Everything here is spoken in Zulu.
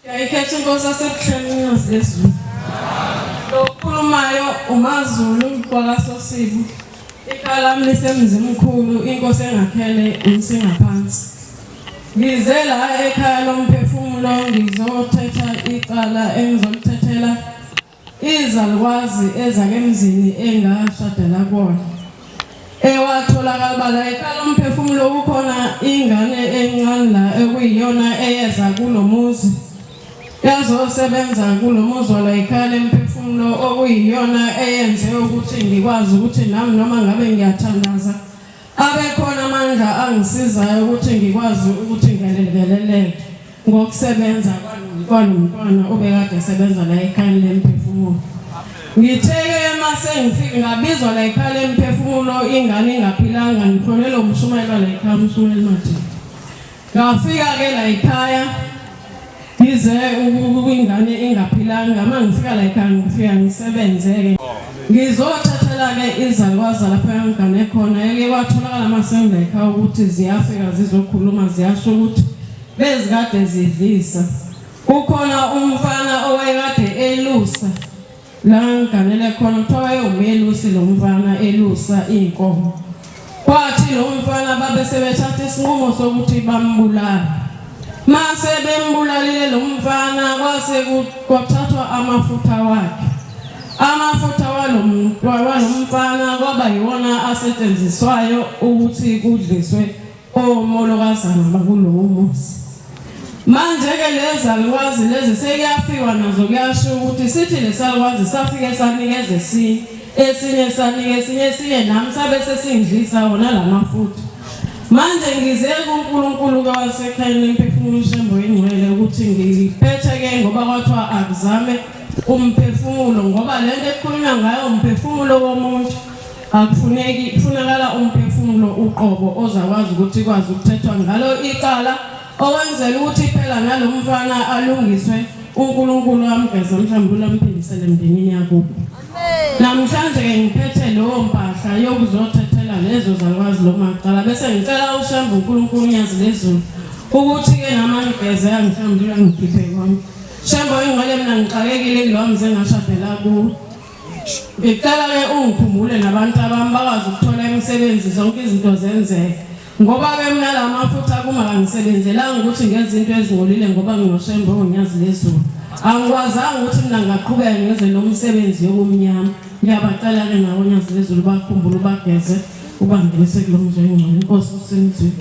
Yayikhetha inkosi yasebuhleni yaseZulu. Lokhulumayo uMaZulu kwaSosibu. Ikhala lisemzini omkhulu inkosi engakhele umsingaphansi. Ngize la ekhaya lomphefumulo ngizothetha icala engizolithethela izalukwazi ezake emzini engashadela kuona. Ewatholakala la ekhaya lomphefumulo kukhona ingane encane la ekuyiyona eyeza kulomuzi. Yazosebenza kulomuzi la ekhaya lomphefumulo okuyiyona eyenze ukuthi ngikwazi ukuthi nami noma ngabe ngiyathandaza abekhona amandla angisizayo ukuthi ngikwazi ukuthi ngelekeleleke ngokusebenza kwalomntwana obekade esebenza la ekhaya lomphefumulo. Ngitheke mase ngifike ngabizwa la ekhaya lomphefumulo ingane ingaphilanga ngikholelwa umshumayelo la ekhaya umshumayelo mathi. Ngafika ke la ekhaya ngize ingane ingaphilanga mangifika la ekhaya ngifika ngisebenzeke. Ngizothathela ke izalukwazi lapha engane khona eke kwatholakala amasenga ekhaya ukuthi ziyafika zizokhuluma ziyasho ukuthi bezikade zidlisa. Kukhona umfana owayekade elusa la nganele khona kuthiwa umelusi lo mfana elusa inkomo. Kwathi lo mfana babe sebethatha isinqumo sokuthi bambulala. Mase bembulalile lo mfana kwase kwathathwa amafutha wakhe. Amafutha walomfana kwaba yiwona asetshenziswayo ukuthi kudliswe omolokazana bakulowo muzi. Manje ke lezalukwazi lezi sekuyafiwa nazo kuyasho ukuthi sithi lesalukwazi safike sanikeze esinye sanike esinye nami sabe sesingidlisa wona lamafutha. Manje ngize kuNkulunkulu kwasekhaya lomphefumulo uShembo ingcwele ukuthi ngiphethe ke ngoba kwathiwa akuzame umphefumulo ngoba lento ekhulunywa ngayo umphefumulo womuntu kufunekala umphefumulo uqobo ozakwazi ukuthi kwazi ukuthethwa ngalo icala okwenzela ukuthi phela nalomfana alungiswe uNkulunkulu amgeza mhlawumbe amphindisele emndenini yakubo. Namhlanje ke ngiphethe leyo mpahla yokuzothethela lezo zalukwazi lo maqala bese ngicela uShembo uNkulunkulu unyazi lezulu ukuthi ke namangigeze mhlawumbe ngiphiphe kwami. Shembo ingcwele mina ngixakekile kulo mze ngashadela kuwo. Ngicela ke ungikhumbule nabantu abami bakwazi ukuthola imisebenzi zonke izinto zenzeke. Ngoba ke mina lamafutha kuma ngisebenzelanga ukuthi ngenze into ezingolile ngoba nginoShembo onyazi lezulu. Angikwazanga ukuthi mina ngaqhubeka ngenze nomsebenzi yobumnyama. Ngiyabacela ke nawo onyazi lezulu bakhumbule bageze ubangise kulomzo ingcwele inkosi uSenzile.